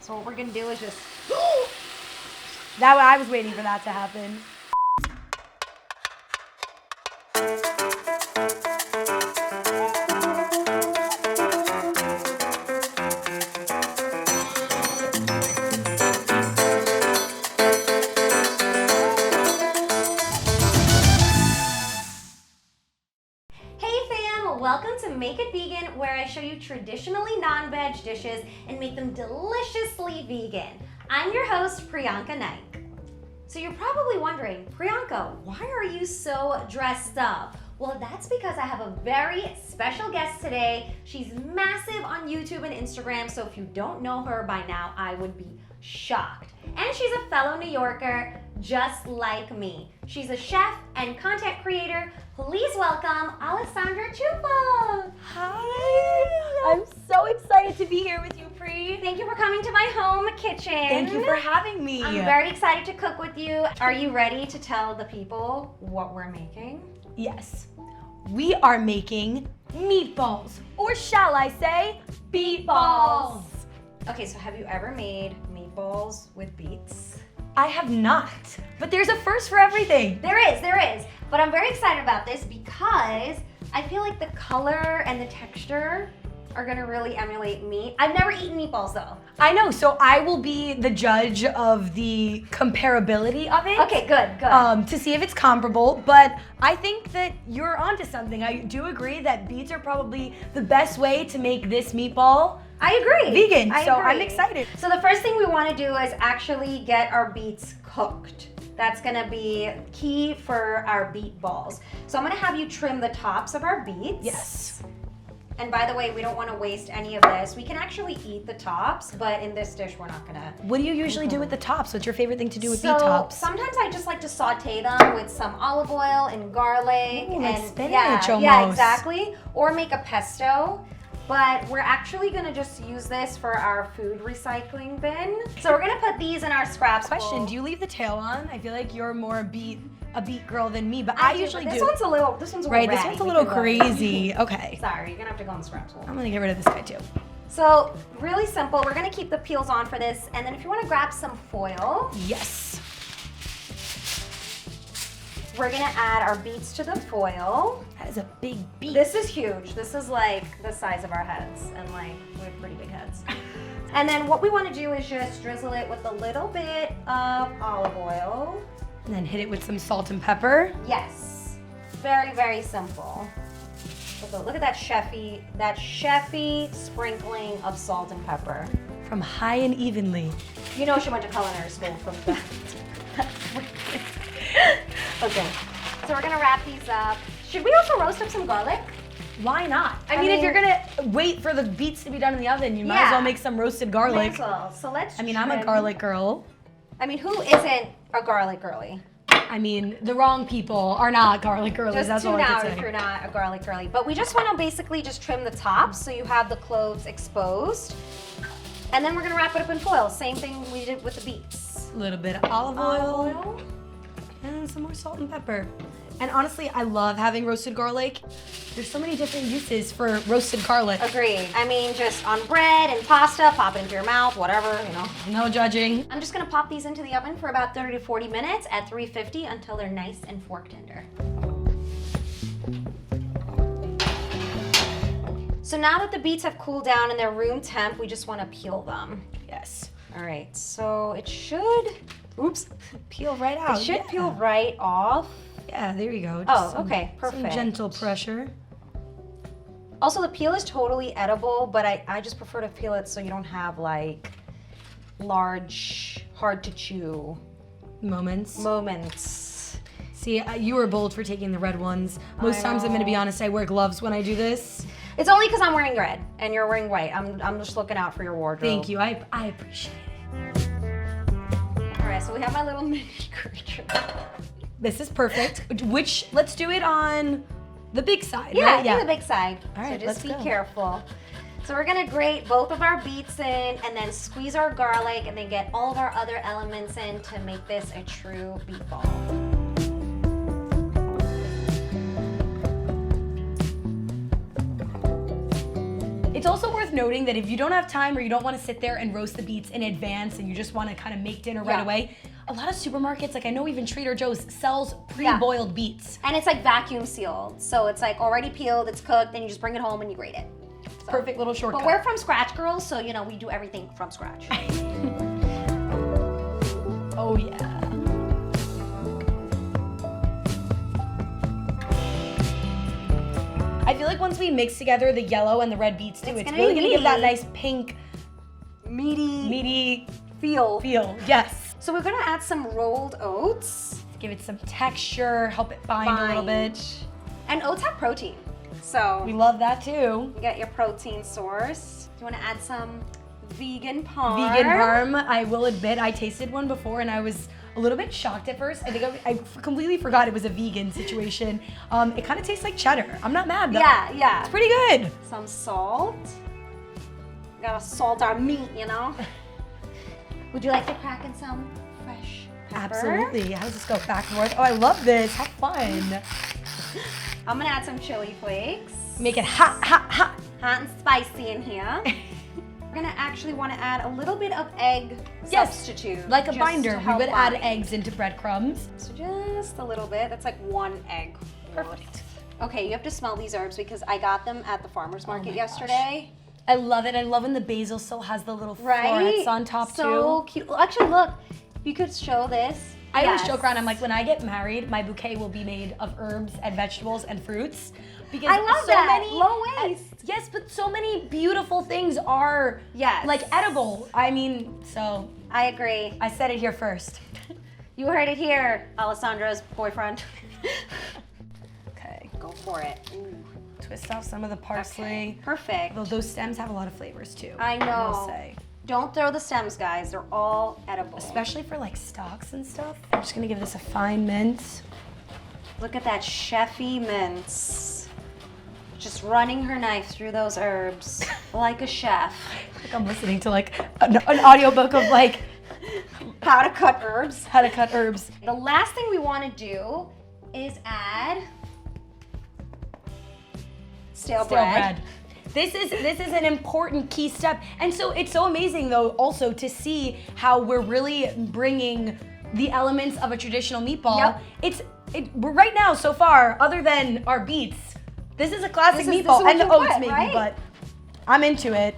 So what we're gonna do is just... I was waiting for that to happen. Welcome to Make It Vegan, where I show you traditionally non-veg dishes and make them deliciously vegan. I'm your host, Priyanka Naik. So you're probably wondering, Priyanka, why are you so dressed up? Well, that's because I have a very special guest today. She's massive on YouTube and Instagram, so if you don't know her by now, I would be shocked. And she's a fellow New Yorker, just like me. She's a chef and content creator. Please welcome Alessandra Ciuffo. Hi, I'm so excited to be here with you, Pri. Thank you for coming to my home kitchen. Thank you for having me. I'm very excited to cook with you. Are you ready to tell the people what we're making? Yes, we are making meatballs, or shall I say, beetballs. Okay, so have you ever made meatballs with beets? I have not, but there's a first for everything. There is. But I'm very excited about this because I feel like the color and the texture are gonna really emulate meat. I've never eaten meatballs though. I know, so I will be the judge of the comparability of it. Okay, good. To see if it's comparable, but I think that you're onto something. I do agree that beets are probably the best way to make this meatball. I agree. Vegan, I so agree. I'm excited. So the first thing we wanna do is actually get our beets cooked. That's gonna be key for our beet balls. So I'm gonna have you trim the tops of our beets. Yes. And by the way, we don't wanna waste any of this. We can actually eat the tops, but in this dish, we're not gonna. What do you usually do with the tops? What's your favorite thing to do with beet So tops? sometimes I just like to saute them with some olive oil and garlic. Ooh, and like spinach yeah, almost. Yeah, exactly. Or make a pesto. But we're actually gonna just use this for our food recycling bin. So we're gonna put these in our scraps bowl. Question, do you leave the tail on? I feel like you're more a beet girl than me, but I usually do. This one's a little Right, ratty. this one's a little crazy. Okay. Sorry, you're gonna have to go in the scraps bowl. I'm gonna get rid of this guy too. So really simple, we're gonna keep the peels on for this, and then if you wanna grab some foil, Yes. we're gonna add our beets to the foil. That is a big beet. This is huge. This is like the size of our heads, and like we have pretty big heads. And then what we want to do is just drizzle it with a little bit of olive oil. And then hit it with some salt and pepper. Yes, very, very simple. Look at that chefy sprinkling of salt and pepper. From high and evenly. You know she went to culinary school from that. Okay, so we're gonna wrap these up. Should we also roast up some garlic? Why not? I mean, if you're gonna wait for the beets to be done in the oven, you might as well make some roasted garlic. Might as well. So let's I'm a garlic girl. I mean, who isn't a garlic girly? I mean, the wrong people are not garlic girlies. Just that's all tune I out can if say. you're not a garlic girly. But we just want to basically just trim the tops so you have the cloves exposed. And then we're gonna wrap it up in foil. Same thing we did with the beets. A little bit of olive oil. And some more salt and pepper. And honestly, I love having roasted garlic. There's so many different uses for roasted garlic. Agreed. I mean, just on bread and pasta, pop it into your mouth, whatever, you know. No judging. I'm just gonna pop these into the oven for about 30 to 40 minutes at 350 until they're nice and fork tender. So now that the beets have cooled down and they're room temp, we just wanna peel them. Yes. All right, so it should, Peel right out. it should peel right off. Yeah, there you go. Oh, okay, perfect. Some gentle pressure. Also, the peel is totally edible, but I just prefer to peel it so you don't have like large, hard to chew moments. See, you were bold for taking the red ones. Most times, I'm gonna be honest, I wear gloves when I do this. It's only because I'm wearing red and you're wearing white. I'm just looking out for your wardrobe. Thank you, I appreciate it. All right, so we have my little mini creature. This is perfect. Let's do it on the big side, Yeah, right? do the big side. All right, so just let's be go. careful. So we're gonna grate both of our beets in and then squeeze our garlic and then get all of our other elements in to make this a true beet ball. It's also worth noting that if you don't have time or you don't want to sit there and roast the beets in advance and you just want to kind of make dinner right away, a lot of supermarkets, like I know even Trader Joe's sells pre-boiled beets. And it's like vacuum sealed. So it's like already peeled, it's cooked, then you just bring it home and you grate it. So. Perfect little shortcut. But we're from scratch girls, so you know, we do everything from scratch. Oh yeah. I feel like once we mix together the yellow and the red beets too, it's really gonna give that nice pink, meaty feel. Yes. So we're gonna add some rolled oats. Give it some texture, help it bind a little bit. And oats have protein, so we love that too. You get your protein source. Do you wanna add some vegan parm? Vegan parm, I will admit, I tasted one before and I was a little bit shocked at first. I think I completely forgot it was a vegan situation. It kind of tastes like cheddar. I'm not mad though. Yeah. It's pretty good. Some salt. We gotta salt our meat, you know? Would you like to crack in some fresh pepper? Absolutely. How does this go? Back and forth. Oh, I love this. Have fun. I'm gonna add some chili flakes. Make it hot. Hot and spicy in here. We're gonna actually want to add a little bit of egg substitute. Like a binder, we would add eggs into breadcrumbs. So just a little bit. That's like 1 egg. Perfect. Okay, you have to smell these herbs because I got them at the farmer's market yesterday. I love it. I love when the basil still has the little florets on top too. So cute. Well, actually, look, you could show this. I always joke around, I'm like, when I get married, my bouquet will be made of herbs and vegetables and fruits. Because I love that. Low waste. Yes, but so many beautiful things are like edible. I mean, so. I agree. I said it here first. You heard it here, Alessandra's boyfriend. Okay. Go for it. Ooh. Twist off some of the parsley. Okay. Perfect. Though those stems have a lot of flavors too. I know. I will say. Don't throw the stems, guys. They're all edible. Especially for like stocks and stuff. I'm just gonna give this a fine mince. Look at that chefy mince. Just running her knife through those herbs like a chef. Like I'm listening to like an audiobook of like how to cut herbs. How to cut herbs. The last thing we want to do is add stale bread. This is an important key step. And so it's so amazing though also to see how we're really bringing the elements of a traditional meatball. Yep. We're right now so far, other than our beets, this is a classic meatball. And the oats maybe, but I'm into it.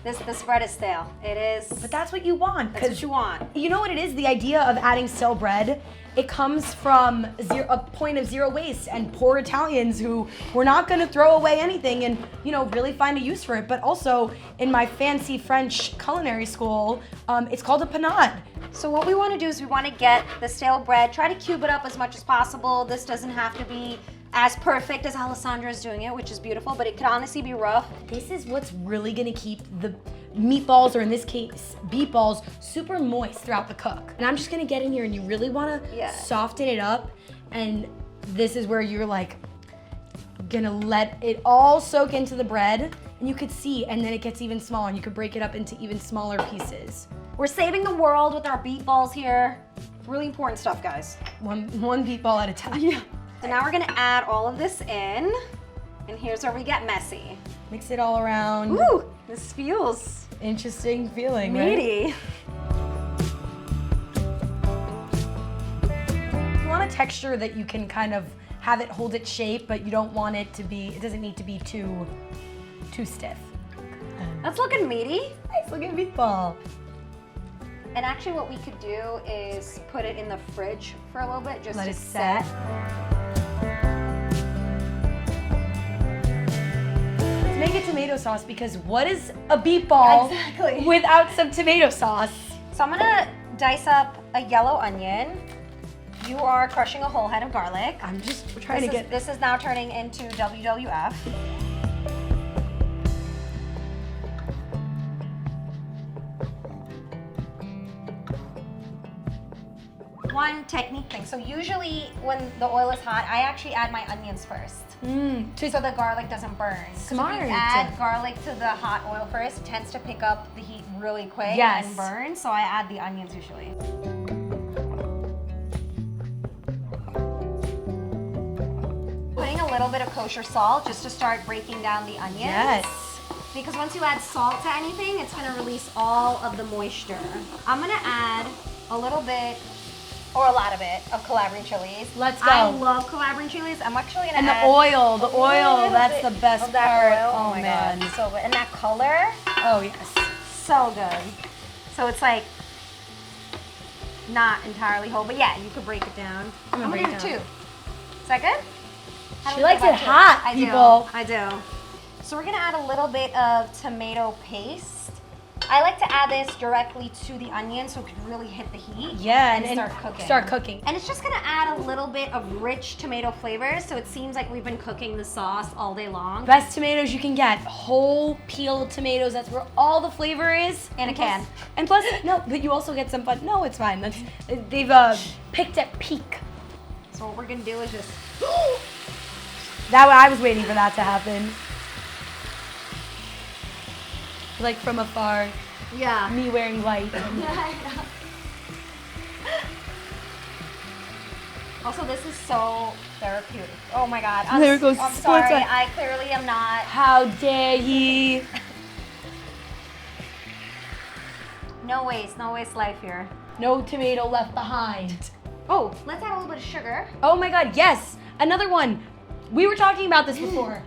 This bread is stale. It is. But that's what you want. That's what you want. You know what it is? The idea of adding stale bread, it comes from a point of zero waste and poor Italians who were not going to throw away anything and, you know, really find a use for it. But also in my fancy French culinary school, it's called a panade. So what we want to do is we want to get the stale bread, try to cube it up as much as possible. This doesn't have to be as perfect as Alessandra is doing it, which is beautiful, but it could honestly be rough. This is what's really gonna keep the meatballs, or in this case, beetballs, super moist throughout the cook. And I'm just gonna get in here and you really wanna soften it up. And this is where you're like, gonna let it all soak into the bread. And you could see, and then it gets even smaller and you could break it up into even smaller pieces. We're saving the world with our beetballs here. Really important stuff, guys. One beetball at a time. Yeah. So now we're gonna add all of this in, and here's where we get messy. Mix it all around. Ooh, this feels interesting feeling, meaty. Right? You want a texture that you can kind of have it hold its shape, but you don't want it to be, it doesn't need to be too stiff. That's looking meaty. Nice looking meatball. And actually what we could do is put it in the fridge for a little bit, just let it set. Let's make a tomato sauce, because what is a beetball without some tomato sauce? So I'm gonna dice up a yellow onion. You are crushing a whole head of garlic. I'm just trying to get... This is now turning into WWF. One technique thing. So usually when the oil is hot, I actually add my onions first. So the garlic doesn't burn. Smart. If you add garlic to the hot oil first, it tends to pick up the heat really quick and burn. So I add the onions usually. Putting a little bit of kosher salt just to start breaking down the onions. Yes. because once you add salt to anything, it's gonna release all of the moisture. I'm gonna add a little bit, or a lot of it, of Calabrian chilies. Let's go. I love Calabrian chilies. I'm actually gonna add the oil, that's the best part. Oh my God, so good. And that color. Oh yes. So good. So it's like not entirely whole, but yeah, you could break it down. I'm gonna do 2. Is that good? She likes it hot, people. I do. So we're gonna add a little bit of tomato paste. I like to add this directly to the onion so it can really hit the heat. Yeah, and start cooking. And it's just gonna add a little bit of rich tomato flavors, so it seems like we've been cooking the sauce all day long. Best tomatoes you can get. Whole peeled tomatoes, that's where all the flavor is. In a can. And plus, no, but you also get some fun. No, it's fine. They've picked at peak. So what we're gonna do is just... I was waiting for that to happen. Like from afar. Yeah. Me wearing white. Also, this is so therapeutic. Oh my God. There goes I'm sorry. I clearly am not. How dare ye? No waste life here. No tomato left behind. Oh, let's add a little bit of sugar. Oh my God, yes. Another one. We were talking about this before.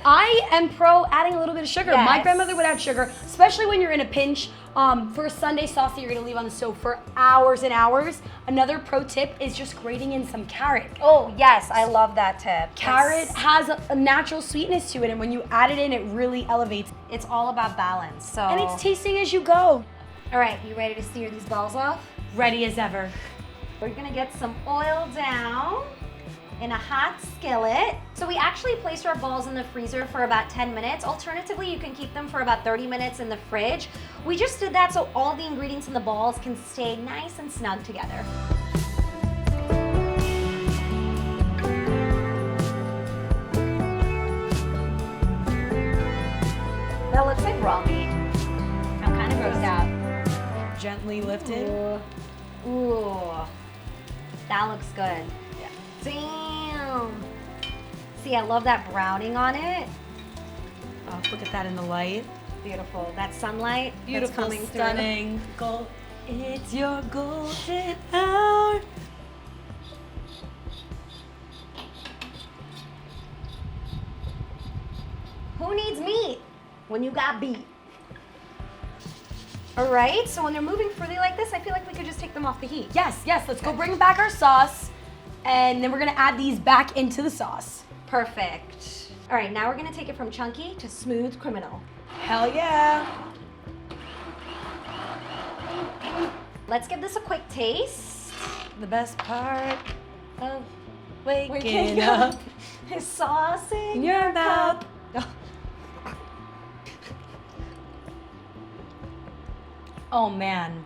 I am pro adding a little bit of sugar. Yes. My grandmother would add sugar, especially when you're in a pinch. For a Sunday sauce that you're gonna leave on the stove for hours and hours. Another pro tip is just grating in some carrot. Oh yes, I love that tip. Carrot has a natural sweetness to it, and when you add it in, it really elevates. It's all about balance. So. And it's tasting as you go. All right, you ready to sear these balls off? Ready as ever. We're gonna get some oil down in a hot skillet. So we actually placed our balls in the freezer for about 10 minutes. Alternatively, you can keep them for about 30 minutes in the fridge. We just did that so all the ingredients in the balls can stay nice and snug together. That looks like raw meat. I'm kind of grossed out. Gently lifted. Ooh. That looks good. Damn. See, I love that browning on it. Oh, look at that in the light. Beautiful. That sunlight Beautiful, that's coming stunning. Gold. It's your golden hour. Who needs meat when you got beet? All right, so when they're moving freely like this, I feel like we could just take them off the heat. Yes, let's go bring back our sauce. And then we're gonna add these back into the sauce. Perfect. All right, now we're gonna take it from chunky to smooth criminal. Hell yeah. Let's give this a quick taste. The best part of waking Waking up is sauce in your mouth. Oh man.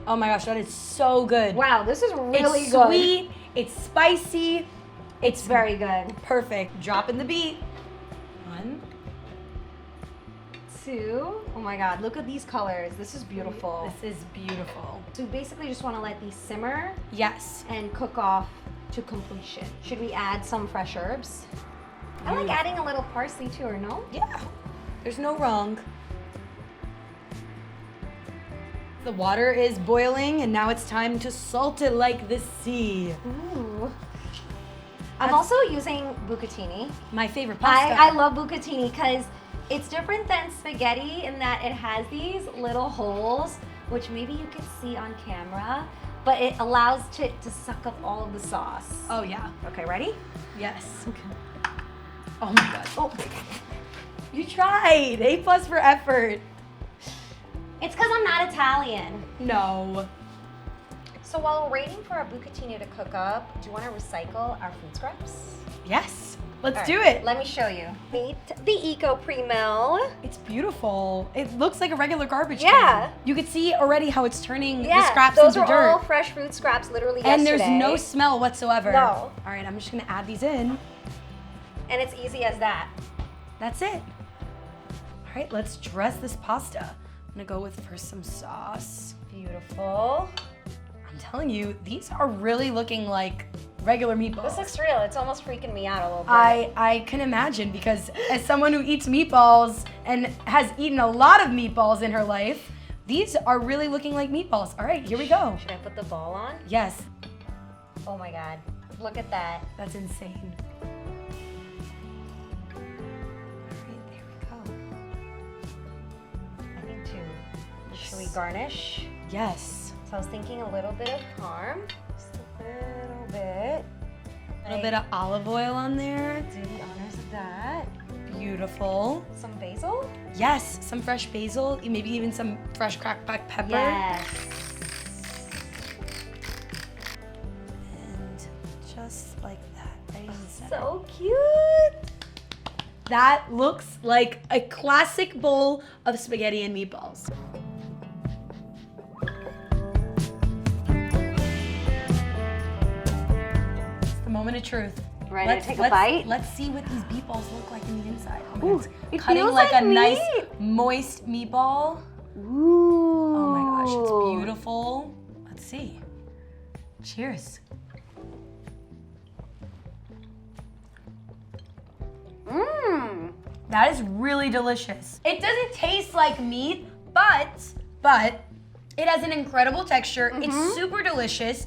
Oh my gosh, that is so good. Wow, this is really it's good. Sweet, it's spicy, it's very good. Perfect. Dropping the beat. 1, 2. Oh my God, look at these colors. This is beautiful. This is beautiful. So basically just want to let these simmer. Yes. And cook off to completion. Should we add some fresh herbs? I like adding a little parsley too, or no? Yeah, there's no wrong. The water is boiling and now it's time to salt it like the sea. Ooh. I'm also using bucatini. My favorite pasta. I love bucatini because it's different than spaghetti in that it has these little holes, which maybe you can see on camera, but it allows it to suck up all of the sauce. Oh yeah. Okay, ready? Yes. Okay. Oh my God. Oh. You tried. A+ for effort. It's because I'm not Italian. No. So while we're waiting for our bucatini to cook up, do you want to recycle our food scraps? Yes. Let's All do right, it. Let me show you. Meet the Eco Pre-Mill. It's beautiful. It looks like a regular garbage Yeah. can. You can see already how it's turning the scraps those into are dirt. all fresh food scraps literally And yesterday. there's no smell whatsoever. No. All right, I'm just gonna add these in. And it's easy as that. That's it. All right, let's dress this pasta. I'm gonna go with first some sauce. Beautiful. I'm telling you, these are really looking like regular meatballs. This looks real. It's almost freaking me out a little bit. I can imagine because as someone who eats meatballs and has eaten a lot of meatballs in her life, these are really looking like meatballs. All right, here we go. Should I put the ball on? Yes. Oh my God, look at that. That's insane. All right, there we go. I think two. Should we garnish? Yes. So I was thinking a little bit of parm, just a little bit. A little bit of olive oil on there. Do the honors of that. Beautiful. Some basil? Yes, some fresh basil, maybe even some fresh cracked black pepper. Yes. And just like that, right in the center. So cute. That looks like a classic bowl of spaghetti and meatballs. It's the moment of truth. Ready to take a bite? Let's see what these meatballs look like in the inside. Ooh, it cutting feels like a like nice meat. moist meatball. Ooh. Oh my gosh, it's beautiful. Let's see. Cheers. Mmm. That is really delicious. It doesn't taste like meat, but it has an incredible texture. It's super delicious.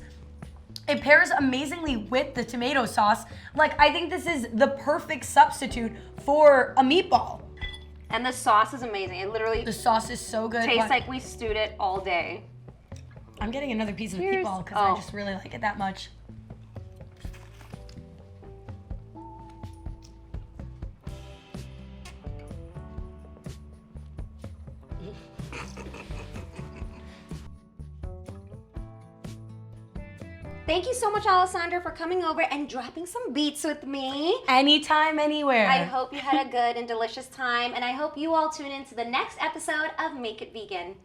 It pairs amazingly with the tomato sauce. Like, I think this is the perfect substitute for a meatball. And the sauce is amazing. It literally The sauce is so good. tastes like we stewed it all day. I'm getting another piece of the Cheers. meatball because Oh. I just really like it that much. Thank you so much, Alessandra, for coming over and dropping some beets with me. Anytime, anywhere. I hope you had a good and delicious time, and I hope you all tune in to the next episode of Make It Vegan.